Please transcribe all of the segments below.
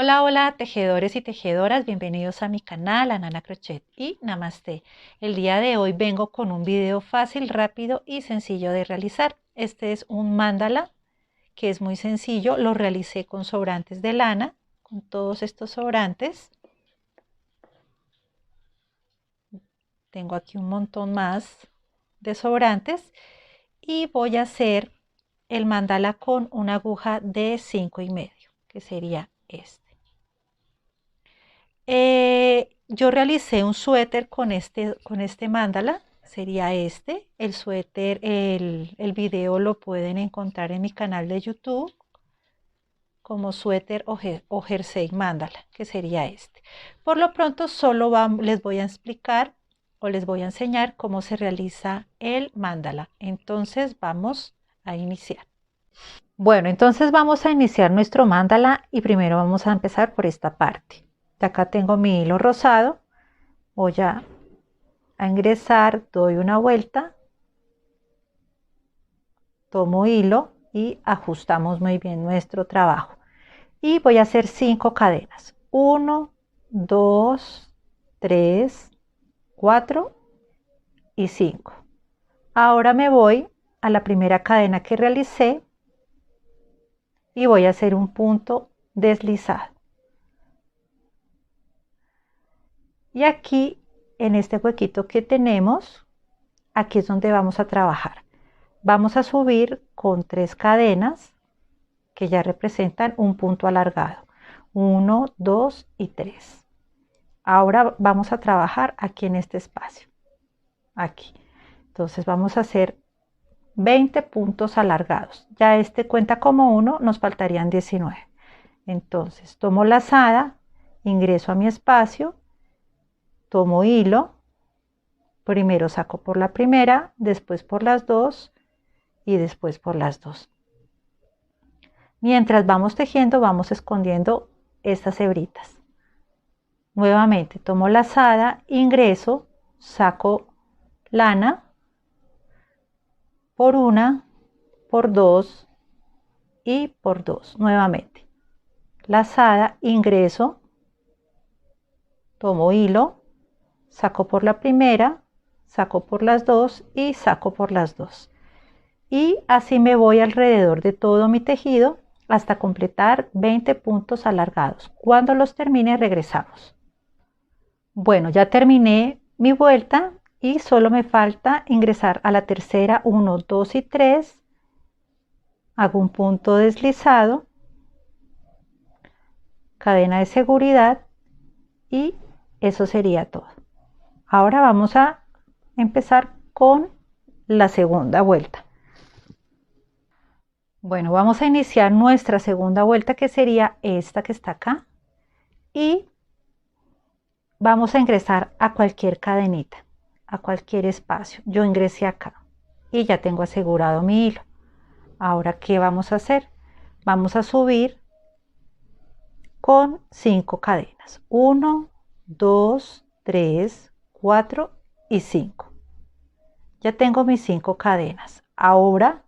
Hola, hola tejedores y tejedoras, bienvenidos a mi canal Anana Crochet y Namaste. El día de hoy vengo con un video fácil, rápido y sencillo de realizar. Este es un mandala que es muy sencillo, lo realicé con sobrantes de lana, con todos estos sobrantes. Tengo aquí un montón más de sobrantes y voy a hacer el mandala con una aguja de 5,5, que sería este. Yo realicé un suéter con este mandala, sería este. El suéter, el video lo pueden encontrar en mi canal de YouTube como suéter o jersey mandala, que sería este. Por lo pronto solo les voy a explicar o les voy a enseñar cómo se realiza el mandala. Entonces vamos a iniciar. Bueno, entonces vamos a iniciar nuestro mandala y primero vamos a empezar por esta parte. De acá tengo mi hilo rosado, voy a ingresar, doy una vuelta, tomo hilo y ajustamos muy bien nuestro trabajo. Y voy a hacer 5 cadenas. 1, 2, 3, 4 y 5. Ahora me voy a la primera cadena que realicé y voy a hacer un punto deslizado. Y aquí, en este huequito que tenemos, aquí es donde vamos a trabajar. Vamos a subir con 3 cadenas que ya representan un punto alargado. 1, 2 y 3. Ahora vamos a trabajar aquí en este espacio. Aquí. Entonces vamos a hacer 20 puntos alargados. Ya este cuenta como 1, nos faltarían 19. Entonces tomo lazada, ingreso a mi espacio, tomo hilo, primero saco por la primera, después por las dos y después por las dos. Mientras vamos tejiendo, vamos escondiendo estas hebritas. Nuevamente tomo lazada, ingreso, saco lana por una, por dos y por dos. Nuevamente lazada, ingreso, tomo hilo, saco por la primera, saco por las dos y saco por las dos. Y así me voy alrededor de todo mi tejido hasta completar 20 puntos alargados. Cuando los termine regresamos. Bueno, ya terminé mi vuelta y solo me falta ingresar a la tercera, 1, 2 y 3. Hago un punto deslizado, cadena de seguridad y eso sería todo. Ahora vamos a empezar con la segunda vuelta. Bueno, vamos a iniciar nuestra segunda vuelta, que sería esta que está acá, y vamos a ingresar a cualquier cadenita, a cualquier espacio. Yo ingresé acá y ya tengo asegurado mi hilo. Ahora, ¿qué vamos a hacer? Vamos a subir con 5 cadenas. 1, 2, 3, 4 y 5. Ya tengo mis 5 cadenas. Ahora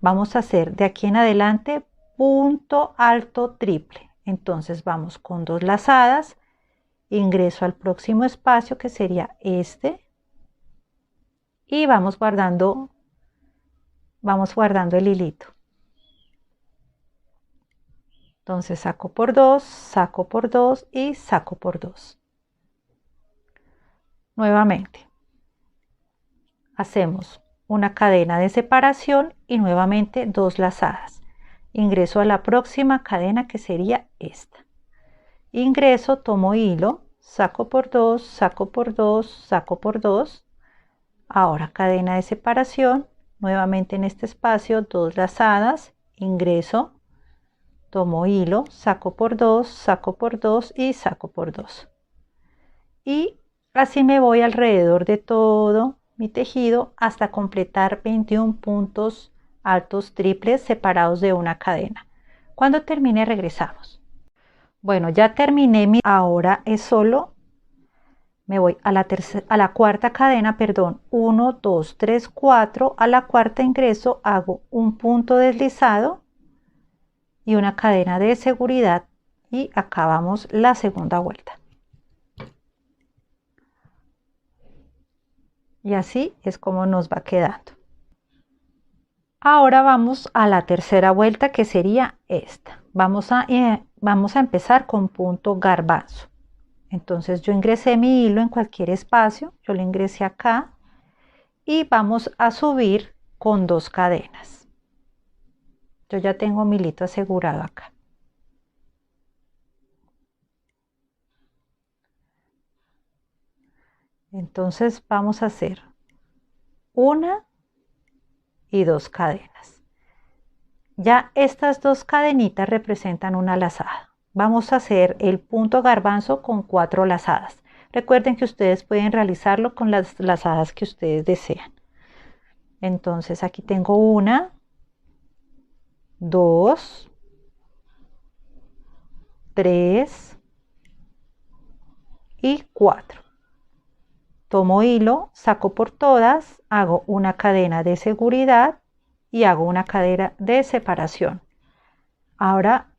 vamos a hacer de aquí en adelante punto alto triple. Entonces vamos con 2 lazadas, ingreso al próximo espacio que sería este y vamos guardando el hilito. Entonces saco por 2 y saco por 2. Nuevamente hacemos una cadena de separación y nuevamente 2 lazadas. Ingreso a la próxima cadena que sería esta. Ingreso, tomo hilo, saco por 2, saco por 2, saco por 2. Ahora cadena de separación, nuevamente en este espacio 2 lazadas, ingreso, tomo hilo, saco por 2, saco por 2 y saco por 2. Y así me voy alrededor de todo mi tejido hasta completar 21 puntos altos triples separados de una cadena. Cuando termine regresamos. Bueno, ya terminé ahora es solo me voy a la cuarta cadena, perdón, 1, 2, 3, 4, a la cuarta ingreso, hago un punto deslizado y una cadena de seguridad y acabamos la segunda vuelta. Y así es como nos va quedando. Ahora vamos a la tercera vuelta, que sería esta. Vamos a empezar con punto garbanzo. Entonces yo ingresé mi hilo en cualquier espacio, yo lo ingresé acá y vamos a subir con 2 cadenas. Yo ya tengo mi hilito asegurado acá. Entonces vamos a hacer 1 y 2 cadenas. Ya estas 2 cadenitas representan una lazada. Vamos a hacer el punto garbanzo con 4 lazadas. Recuerden que ustedes pueden realizarlo con las lazadas que ustedes desean. Entonces aquí tengo 1, 2, 3 y 4. Tomo hilo, saco por todas, hago una cadena de seguridad y hago una cadena de separación. Ahora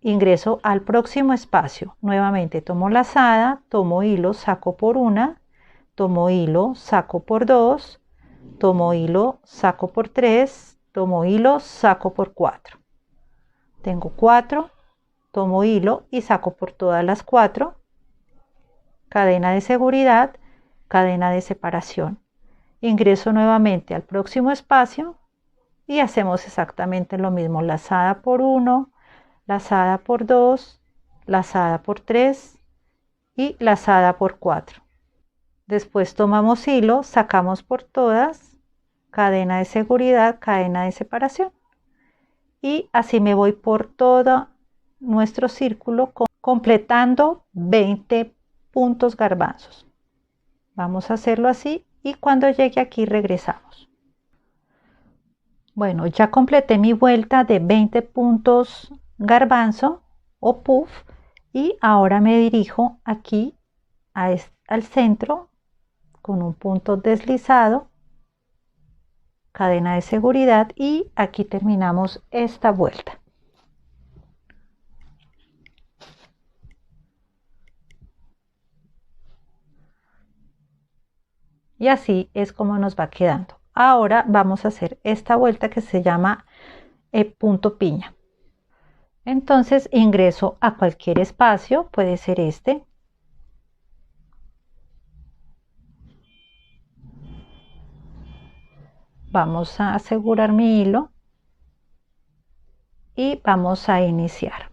ingreso al próximo espacio. Nuevamente tomo lazada, tomo hilo, saco por 1, tomo hilo, saco por 2, tomo hilo, saco por 3, tomo hilo, saco por 4. Tengo 4, tomo hilo y saco por todas las 4. Cadena de seguridad, cadena de separación. Ingreso nuevamente al próximo espacio y hacemos exactamente lo mismo. Lazada por 1, lazada por 2, lazada por 3 y lazada por 4. Después tomamos hilo, sacamos por todas, cadena de seguridad, cadena de separación. Y así me voy por todo nuestro círculo completando 20 puntos garbanzos. Vamos a hacerlo así y cuando llegue aquí regresamos. Bueno, ya completé mi vuelta de 20 puntos garbanzo o puff y ahora me dirijo aquí al centro con un punto deslizado, cadena de seguridad y aquí terminamos esta vuelta. Y así es como nos va quedando. Ahora vamos a hacer esta vuelta que se llama punto piña. Entonces ingreso a cualquier espacio, puede ser este. Vamos a asegurar mi hilo y vamos a iniciar.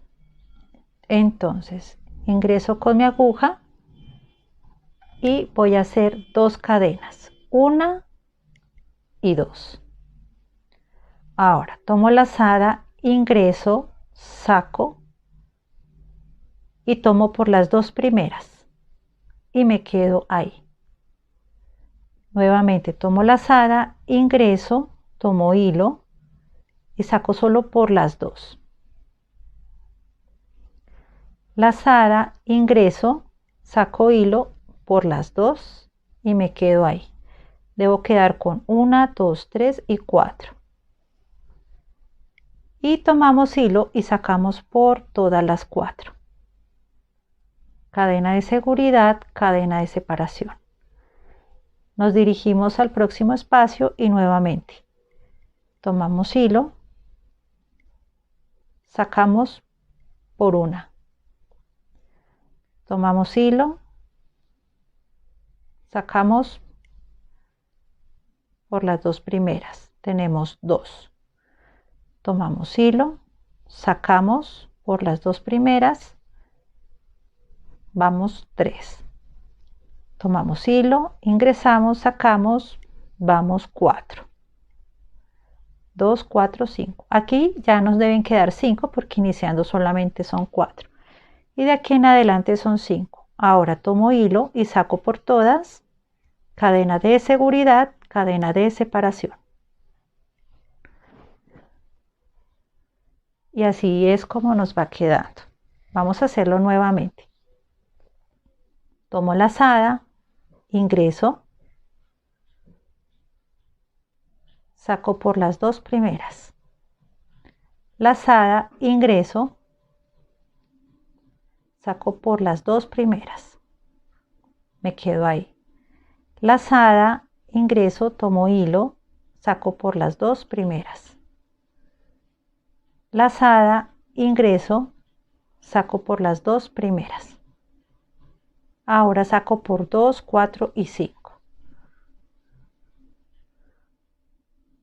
Entonces ingreso con mi aguja y voy a hacer 2 cadenas, 1 y 2. Ahora tomo lazada, ingreso, saco y tomo por las 2 primeras y me quedo ahí. Nuevamente tomo lazada, ingreso, tomo hilo y saco solo por las 2. Lazada, ingreso, saco hilo por las 2 y me quedo ahí. Debo quedar con 1, 2, 3 y 4. Y tomamos hilo y sacamos por todas las 4. Cadena de seguridad, cadena de separación. Nos dirigimos al próximo espacio y nuevamente tomamos hilo, sacamos por 1. Tomamos hilo, sacamos por las 2 primeras. Tenemos 2. Tomamos hilo, sacamos por las 2 primeras, vamos 3. Tomamos hilo, ingresamos, sacamos, vamos 4. 2, 4, 5. Aquí ya nos deben quedar 5 porque iniciando solamente son 4. Y de aquí en adelante son 5. Ahora tomo hilo y saco por todas, cadena de seguridad, cadena de separación. Y así es como nos va quedando. Vamos a hacerlo nuevamente. Tomo lazada, ingreso, saco por las 2 primeras. Lazada, ingreso, saco por las dos primeras, me quedo ahí. Lazada, ingreso, tomo hilo, saco por las dos primeras. Lazada, ingreso, saco por las dos primeras. Ahora saco por 2, 4 y 5.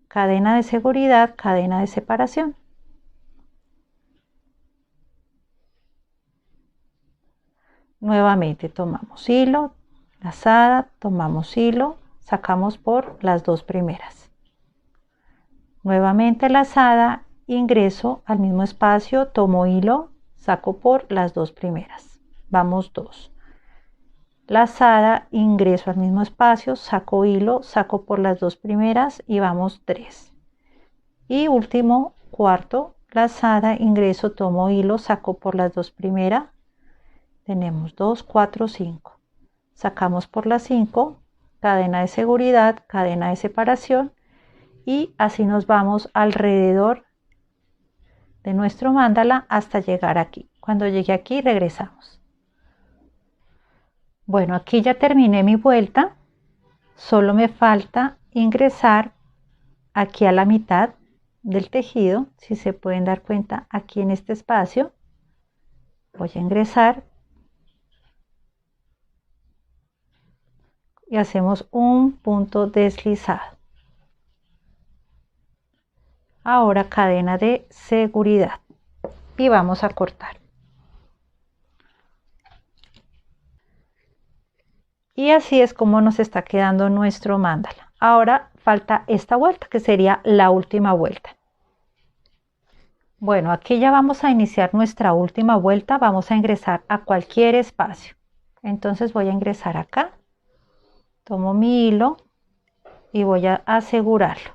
Cadena de seguridad, cadena de separación. Nuevamente tomamos hilo, lazada, tomamos hilo, sacamos por las dos primeras. Nuevamente lazada, ingreso al mismo espacio, tomo hilo, saco por las dos primeras. Vamos 2. Lazada, ingreso al mismo espacio, saco hilo, saco por las dos primeras y vamos 3. Y último, cuarto, lazada, ingreso, tomo hilo, saco por las dos primeras. Tenemos 2, 4, 5. Sacamos por las 5, cadena de seguridad, cadena de separación y así nos vamos alrededor de nuestro mandala hasta llegar aquí. Cuando llegue aquí regresamos. Bueno, aquí ya terminé mi vuelta, solo me falta ingresar aquí a la mitad del tejido, si se pueden dar cuenta aquí en este espacio. Voy a ingresar y hacemos un punto deslizado. Ahora cadena de seguridad y vamos a cortar. Y así es como nos está quedando nuestro mandala. Ahora falta esta vuelta que sería la última vuelta. Bueno, aquí ya vamos a iniciar nuestra última vuelta. Vamos a ingresar a cualquier espacio. Entonces voy a ingresar acá. Tomo mi hilo y voy a asegurarlo.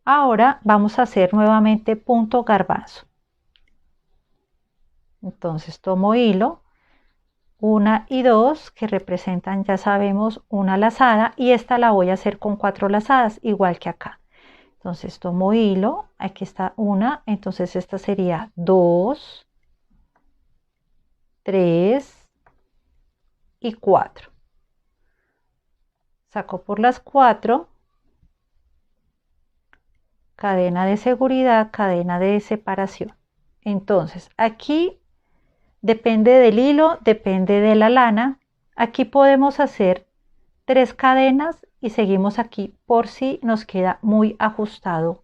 Ahora vamos a hacer nuevamente punto garbanzo. Entonces tomo hilo, 1 y 2 que representan, ya sabemos, una lazada y esta la voy a hacer con 4 lazadas, igual que acá. Entonces tomo hilo, aquí está una, entonces esta sería 2, 3 y 4. Saco por las 4, cadena de seguridad, cadena de separación. Entonces aquí depende del hilo, depende de la lana. Aquí podemos hacer 3 cadenas y seguimos aquí por si nos queda muy ajustado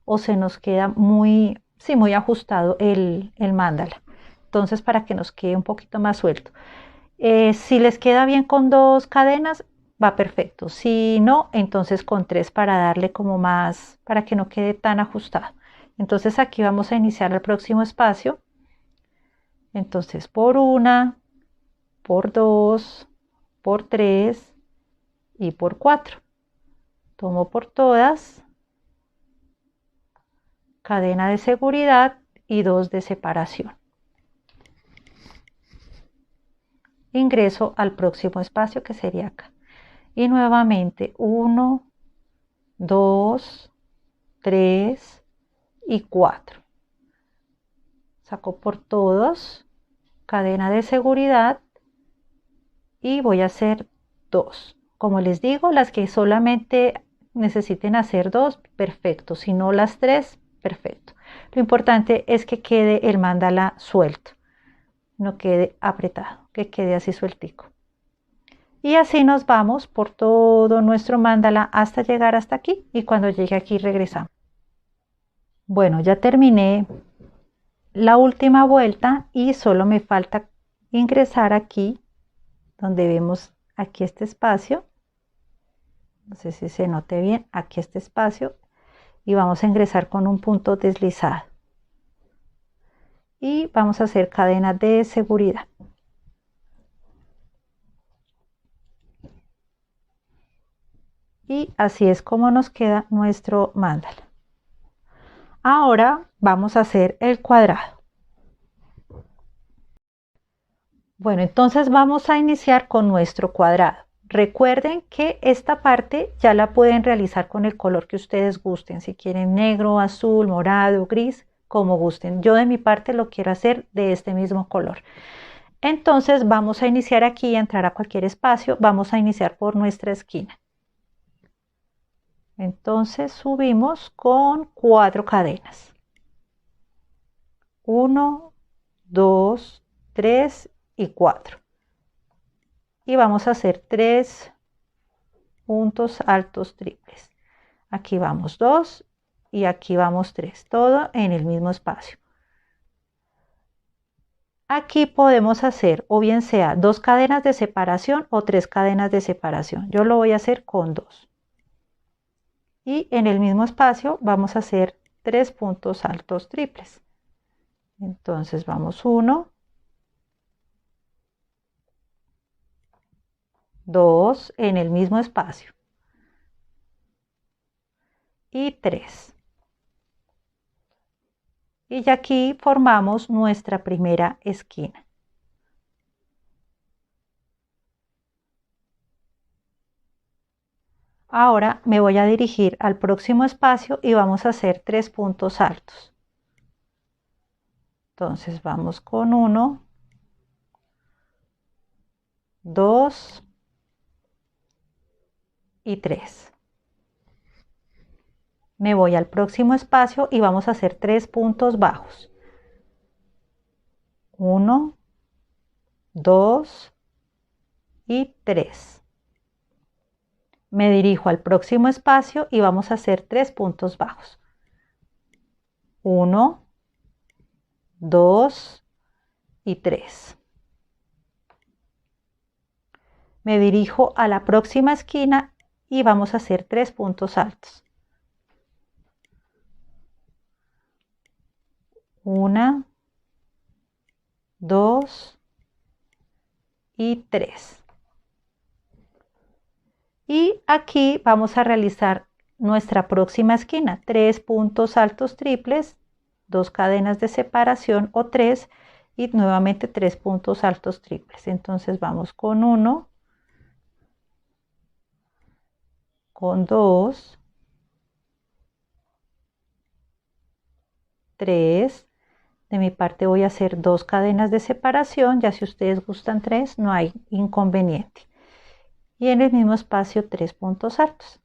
o se nos queda muy ajustado el mandala. Entonces para que nos quede un poquito más suelto. Si les queda bien con 2 cadenas, va perfecto. Si no, entonces con 3 para darle como más, para que no quede tan ajustado. Entonces aquí vamos a iniciar el próximo espacio. Entonces por 1, por 2, por 3 y por 4. Tomo por todas, cadena de seguridad y 2 de separación. Ingreso al próximo espacio que sería acá. Y nuevamente 1, 2, 3 y 4. Saco por todos, cadena de seguridad y voy a hacer 2. Como les digo, las que solamente necesiten hacer 2, perfecto. Si no las 3, perfecto. Lo importante es que quede el mandala suelto, no quede apretado, que quede así sueltico. Y así nos vamos por todo nuestro mandala hasta llegar hasta aquí y cuando llegue aquí regresamos. Bueno, ya terminé la última vuelta y solo me falta ingresar aquí donde vemos aquí este espacio. No sé si se note bien, aquí este espacio y vamos a ingresar con un punto deslizado. Y vamos a hacer cadena de seguridad. Y así es como nos queda nuestro mandala. Ahora vamos a hacer el cuadrado. Bueno, entonces vamos a iniciar con nuestro cuadrado. Recuerden que esta parte ya la pueden realizar con el color que ustedes gusten, si quieren negro, azul, morado, gris, como gusten. Yo de mi parte lo quiero hacer de este mismo color. Entonces vamos a iniciar aquí, a entrar a cualquier espacio, vamos a iniciar por nuestra esquina. Entonces subimos con 4 cadenas. 1, 2, 3 y 4. Y vamos a hacer 3 puntos altos triples. Aquí vamos 2 y aquí vamos 3, todo en el mismo espacio. Aquí podemos hacer o bien sea 2 cadenas de separación o 3 cadenas de separación. Yo lo voy a hacer con 2. Y en el mismo espacio vamos a hacer 3 puntos altos triples. Entonces vamos 1, 2 en el mismo espacio y 3. Y ya aquí formamos nuestra primera esquina. Ahora me voy a dirigir al próximo espacio y vamos a hacer 3 puntos altos. Entonces vamos con 1, 2 y 3. Me voy al próximo espacio y vamos a hacer 3 puntos bajos. 1, 2 y 3. Me dirijo al próximo espacio y vamos a hacer 3 puntos bajos. 1, 2 y 3. Me dirijo a la próxima esquina y vamos a hacer 3 puntos altos. 1, 2 y 3. Y aquí vamos a realizar nuestra próxima esquina, 3 puntos altos triples, 2 cadenas de separación o 3 y nuevamente 3 puntos altos triples. Entonces vamos con 1, con 2, 3. De mi parte voy a hacer 2 cadenas de separación, ya si ustedes gustan 3 no hay inconveniente. Y en el mismo espacio 3 puntos altos.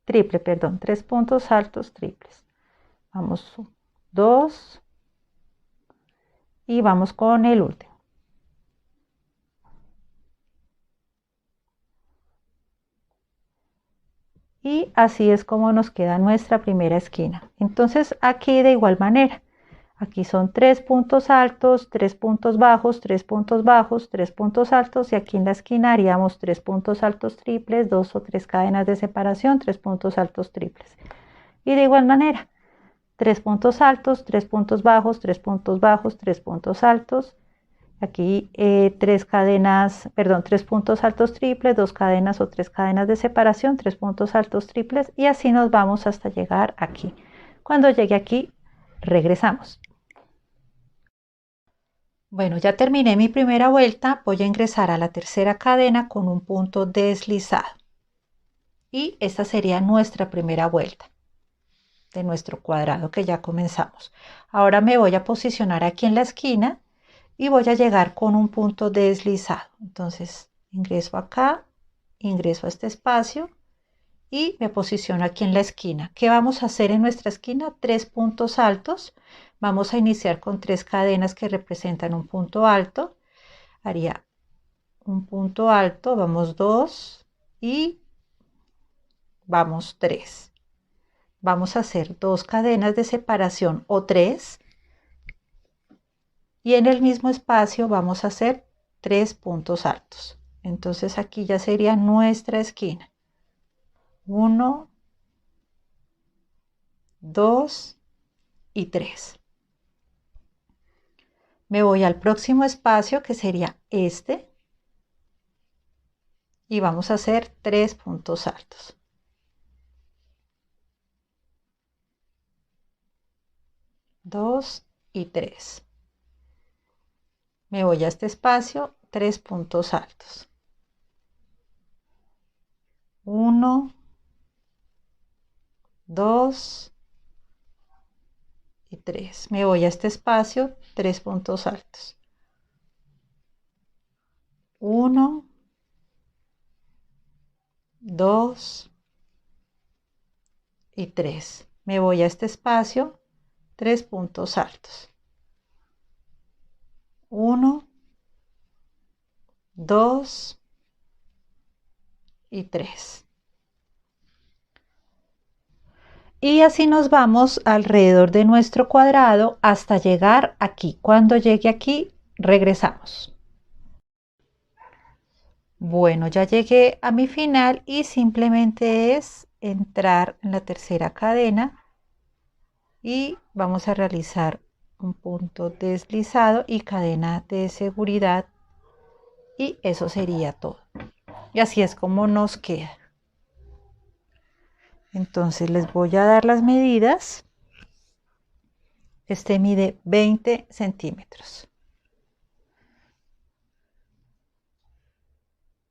Triple, perdón, 3 puntos altos triples. Vamos 2 y vamos con el último. Y así es como nos queda nuestra primera esquina. Entonces aquí de igual manera, aquí son 3 puntos altos, 3 puntos bajos, 3 puntos bajos, 3 puntos altos y aquí en la esquina haríamos 3 puntos altos triples, 2 o 3 cadenas de separación, 3 puntos altos triples. Y de igual manera, 3 puntos altos, 3 puntos bajos, 3 puntos bajos, 3 puntos altos. Aquí 3 cadenas, perdón, 3 puntos altos triples, 2 cadenas o 3 cadenas de separación, 3 puntos altos triples y así nos vamos hasta llegar aquí. Cuando llegue aquí, regresamos. Bueno, ya terminé mi primera vuelta, voy a ingresar a la tercera cadena con un punto deslizado. Y esta sería nuestra primera vuelta de nuestro cuadrado que ya comenzamos. Ahora me voy a posicionar aquí en la esquina y voy a llegar con un punto deslizado. Entonces ingreso acá, ingreso a este espacio y me posiciono aquí en la esquina. ¿Qué vamos a hacer en nuestra esquina? 3 puntos altos. Vamos a iniciar con 3 cadenas que representan un punto alto. Haría un punto alto, vamos 2 y vamos 3. Vamos a hacer 2 cadenas de separación o 3 y en el mismo espacio vamos a hacer 3 puntos altos. Entonces aquí ya sería nuestra esquina. 1, 2 y 3. Me voy al próximo espacio que sería este y vamos a hacer 3 puntos altos. 2 y 3. Me voy a este espacio, 3 puntos altos. 1, 2 y 3. Me voy a este espacio, 3 puntos altos. 1, 2 y 3. Me voy a este espacio, 3 puntos altos. 1, 2 y 3. Y así nos vamos alrededor de nuestro cuadrado hasta llegar aquí. Cuando llegue aquí, regresamos. Bueno, ya llegué a mi final y simplemente es entrar en la tercera cadena y vamos a realizar un punto deslizado y cadena de seguridad, y eso sería todo. Y así es como nos queda. Entonces les voy a dar las medidas. Este mide 20 centímetros.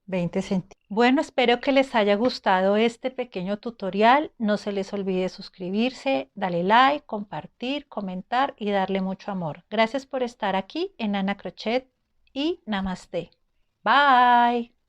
20 centímetros. Bueno, espero que les haya gustado este pequeño tutorial. No se les olvide suscribirse, darle like, compartir, comentar y darle mucho amor. Gracias por estar aquí en Ana Crochet y Namaste. Bye.